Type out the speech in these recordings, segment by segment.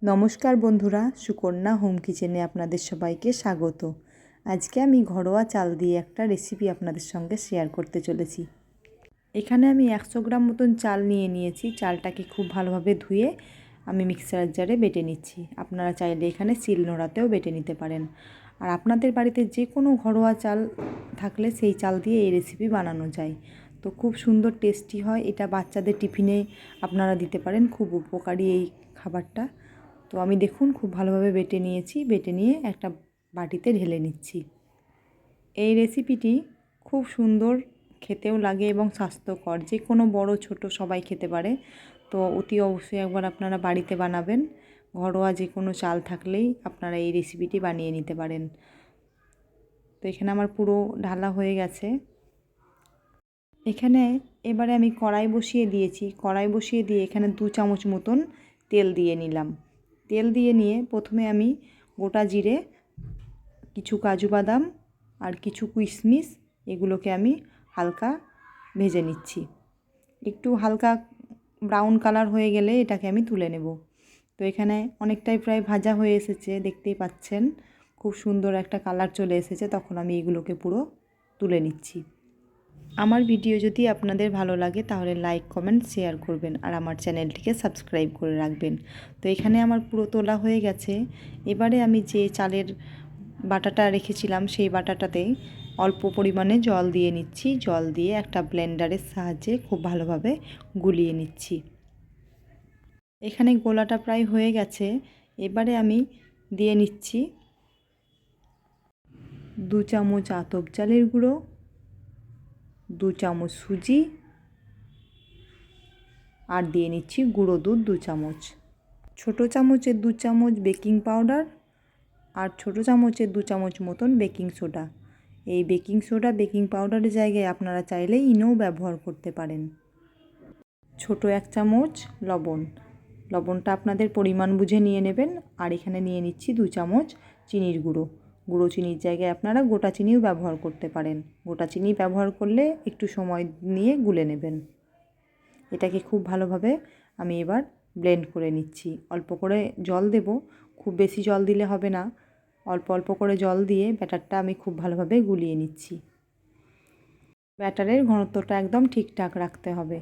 নমস্কার বন্ধুরা, সুকন্যা হোম কিচেনে আপনাদের সবাইকে স্বাগত। আজকে আমি ঘরোয়া চাল দিয়ে একটা রেসিপি আপনাদের সঙ্গে শেয়ার করতে চলেছি। এখানে আমি 100 গ্রাম মতন চাল নিয়েছি। চালটাকে খুব ভালোভাবে ধুয়ে আমি মিক্সার জারে বেটে নিচ্ছি। আপনারা চাইলে এখানে শিলনোড়াতেও বেটে নিতে পারেন। আর আপনাদের বাড়িতে যে কোনো ঘরোয়া চাল থাকলে সেই চাল দিয়ে এই রেসিপি বানানো যায়। তো খুব সুন্দর টেস্টি হয়। এটা বাচ্চাদের টিফিনে আপনারা দিতে পারেন, খুব উপকারী এই খাবারটা। তো আমি দেখুন খুব ভালোভাবে বেটে নিয়েছি। বেটে নিয়ে একটা বাটিতে ঢেলে নিচ্ছি। এই রেসিপিটি খুব সুন্দর খেতেও লাগে এবং স্বাস্থ্যকর, যে কোনো বড় ছোট সবাই খেতে পারে। তো অতি অবশ্যই একবার আপনারা বাড়িতে বানাবেন। ঘরোয়া যে কোনো চাল থাকলেই আপনারা এই রেসিপিটি বানিয়ে নিতে পারেন। তো এখানে আমার পুরো ঢালা হয়ে গেছে। এখানে এবারে আমি কড়াই বসিয়ে দিয়েছি। কড়াই বসিয়ে দিয়ে এখানে 2 চামচ মতন তেল দিয়ে নিলাম। তেল দিয়ে নিয়ে প্রথমে আমি গোটা জিরে, কিছু কাজু বাদাম আর কিছু কিশমিশ এগুলোকে আমি হালকা ভেজে নিচ্ছি। একটু হালকা ব্রাউন কালার হয়ে গেলে এটাকে আমি তুলে নেব। তো এখানে অনেকটাই প্রায় ভাজা হয়ে এসেছে, দেখতেই পাচ্ছেন খুব সুন্দর একটা কালার চলে এসেছে। তখন আমি এগুলোকে পুরো তুলে নিচ্ছি। আমার ভিডিও যদি আপনাদের ভালো লাগে তাহলে লাইক, কমেন্ট, শেয়ার করবেন আর আমার চ্যানেলটিকে সাবস্ক্রাইব করে রাখবেন। তো এখানে আমার পুরো তোলা হয়ে গেছে। এবারে আমি যে চালের বাটাটা রেখেছিলাম সেই বাটাটাতে অল্প পরিমাণে জল দিয়ে নিচ্ছি। জল দিয়ে একটা ব্লেন্ডারের সাহায্যে খুব ভালোভাবে গুলিয়ে নিচ্ছি। এখানে গোলাটা প্রায় হয়ে গেছে। এবারে আমি দিয়ে নিচ্ছি 2 চামচ আতপ চালের গুঁড়ো, 2 চামচ সুজি আর দিয়ে নিচ্ছি গুঁড়ো দুধ 2 চামচ। ছোটো চামচের 2 চামচ বেকিং পাউডার আর ছোটো চামচের 2 চামচ মতন বেকিং সোডা। এই বেকিং সোডা বেকিং পাউডারের জায়গায় আপনারা চাইলে ইনোও ব্যবহার করতে পারেন। ছোটো 1 চামচ লবণ। লবণটা আপনাদের পরিমাণ বুঝে নিয়ে নেবেন। আর এখানে নিয়ে নিচ্ছি 2 চামচ চিনির গুঁড়ো। গুঁড়ো চিনির জায়গায় আপনারা গোটা চিনিও ব্যবহার করতে পারেন। গোটা চিনি ব্যবহার করলে একটু সময় নিয়ে গুলে নেবেন। এটাকে খুব ভালোভাবে আমি এবার ব্লেন্ড করে নিচ্ছি। অল্প করে জল দেব, খুব বেশি জল দিলে হবে না। অল্প অল্প করে জল দিয়ে ব্যাটারটা আমি খুব ভালোভাবে গুলিয়ে নিচ্ছি। ব্যাটারের ঘনত্বটা একদম ঠিকঠাক রাখতে হবে।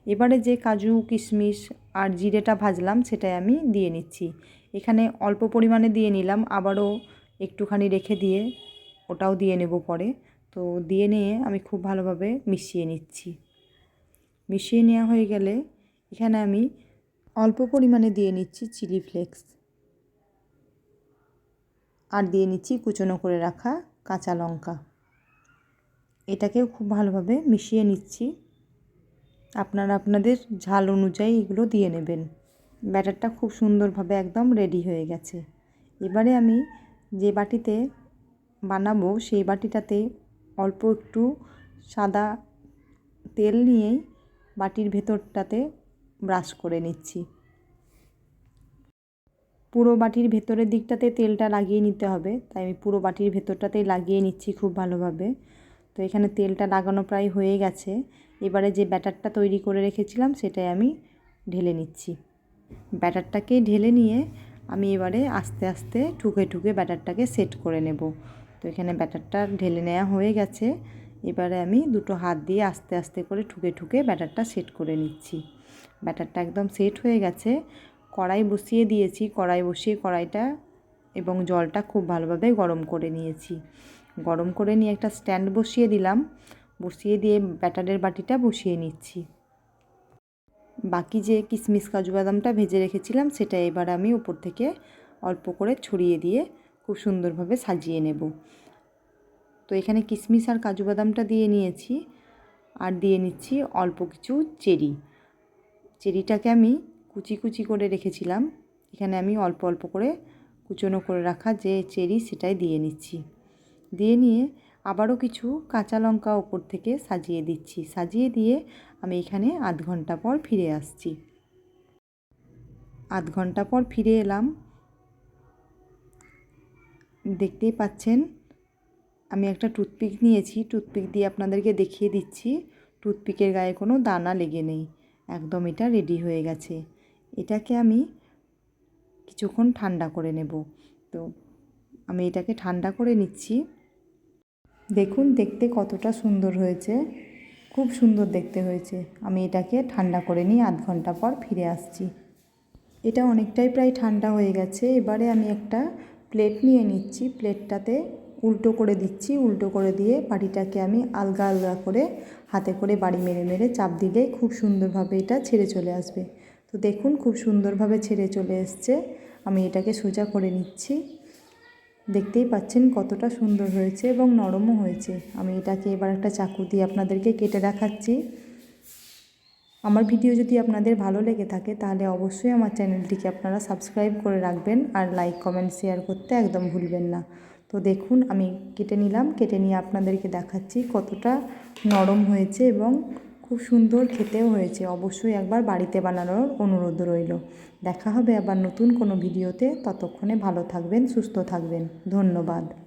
এবারে যে কাজু, কিশমিশ আর জিরেটা ভাজলাম সেটাই আমি দিয়ে নিচ্ছি। এখানে অল্প পরিমাণে দিয়ে নিলাম, আবারও একটুখানি রেখে দিয়ে ওটাও দিয়ে নেব পরে। তো দিয়ে নিয়ে আমি খুব ভালোভাবে মিশিয়ে নিচ্ছি। মিশিয়ে নেওয়া হয়ে গেলে এখানে আমি অল্প পরিমাণে দিয়ে নিচ্ছি চিলি ফ্লেক্স আর দিয়ে নিচ্ছি কুচনো করে রাখা কাঁচা লঙ্কা। এটাকেও খুব ভালোভাবে মিশিয়ে নিচ্ছি। আপনারা আপনাদের ঝাল অনুযায়ী এগুলো দিয়ে নেবেন। ব্যাটারটা খুব সুন্দরভাবে একদম রেডি হয়ে গেছে। এবারে আমি যে বাটিতে বানাবো সেই বাটিটাতে অল্প একটু সাদা তেল নিয়েই বাটির ভেতরটাতে ব্রাশ করে নিচ্ছি। পুরো বাটির ভেতরের দিকটাতে তেলটা লাগিয়ে নিতে হবে, তাই আমি পুরো বাটির ভেতরটাতেই লাগিয়ে নিচ্ছি খুব ভালোভাবে। তো এখানে তেলটা লাগানো প্রায় হয়ে গেছে। এবারে যে ব্যাটারটা তৈরি করে রেখেছিলাম সেটাই আমি ঢেলে নিচ্ছি। ব্যাটারটাকে ঢেলে নিয়ে আমি এবারে আস্তে আস্তে ঠুকে ঠুকে ব্যাটারটাকে সেট করে নেব। তো এখানে ব্যাটারটা ঢেলে নেওয়া হয়ে গেছে। এবারে আমি দুটো হাত দিয়ে আস্তে আস্তে করে ঠুকে ঠুকে ব্যাটারটা সেট করে নিচ্ছি। ব্যাটারটা একদম সেট হয়ে গেছে। কড়াই বসিয়ে দিয়েছি। কড়াই বসিয়ে কড়াইটা এবং জলটা খুব ভালোভাবে গরম করে নিয়েছি। গরম করে নিয়ে একটা স্ট্যান্ড বসিয়ে দিলাম। বসিয়ে দিয়ে ব্যাটারের বাটিটা বসিয়ে নিচ্ছি। বাকি যে কিশমিশ কাজু বাদামটা ভেজে রেখেছিলাম সেটা এবার আমি উপর থেকে অল্প করে ছড়িয়ে দিয়ে খুব সুন্দরভাবে সাজিয়ে নেব। তো এখানে কিশমিশ আর কাজু বাদামটা দিয়ে নিয়েছি আর দিয়ে নিচ্ছি অল্প কিছু চেরি। চেরিটাকে আমি কুচি কুচি করে রেখেছিলাম। এখানে আমি অল্প অল্প করে কুচনো করে রাখা যে চেরি সেটাই দিয়ে নিচ্ছি। দিয়ে নিয়ে আবারও কিছু কাঁচা লঙ্কা ওপর থেকে সাজিয়ে দিচ্ছি। সাজিয়ে দিয়ে আমি এখানে আধ ঘন্টা পর ফিরে আসছি। আধ ঘন্টা পর ফিরে এলাম। দেখতেই পাচ্ছেন আমি একটা টুথপিক নিয়েছি। টুথপিক দিয়ে আপনাদেরকে দেখিয়ে দিচ্ছি। টুথপিকের গায়ে কোনো দানা লেগে নেই। একদম এটা রেডি হয়ে গেছে। এটাকে আমি কিছুক্ষণ ঠান্ডা করে নেব। তো আমি এটাকে ঠান্ডা করে নিচ্ছি। দেখুন দেখতে কতটা সুন্দর হয়েছে, খুব সুন্দর দেখতে হয়েছে। আমি এটাকে ঠান্ডা করে নিয়ে আধ ঘন্টা পর ফিরে আসছি। এটা অনেকটাই প্রায় ঠান্ডা হয়ে গেছে। এবারে আমি একটা প্লেট নিয়ে নিচ্ছি, প্লেটটাতে উল্টো করে দিচ্ছি। উল্টো করে দিয়ে বাটিটাকে আমি আলগা আলগা করে হাতে করে বাড়ি মেরে মেরে চাপ দিলে খুব সুন্দরভাবে এটা ছেড়ে চলে আসবে। তো দেখুন খুব সুন্দরভাবে ছেড়ে চলে এসছে। আমি এটাকে সোজা করে নিচ্ছি। দেখতেই পাচ্ছেন কতটা সুন্দর হয়েছে এবং নরমও হয়েছে। আমি এটাকে এবার একটা চাকু দিয়ে আপনাদেরকে কেটে দেখাচ্ছি। আমার ভিডিও যদি আপনাদের ভালো লেগে থাকে তাহলে অবশ্যই আমার চ্যানেলটিকে আপনারা সাবস্ক্রাইব করে রাখবেন আর লাইক কমেন্ট শেয়ার করতে একদম ভুলবেন না। তো দেখুন আমি কেটে নিলাম, কেটে নিয়ে আপনাদেরকে দেখাচ্ছি কতটা নরম হয়েছে এবং খুব সুন্দর খেতেও হয়েছে। অবশ্যই একবার বাড়িতে বানানোর অনুরোধ রইল। দেখা হবে আবার নতুন কোনো ভিডিওতে। ততক্ষণে ভালো থাকবেন, সুস্থ থাকবেন। ধন্যবাদ।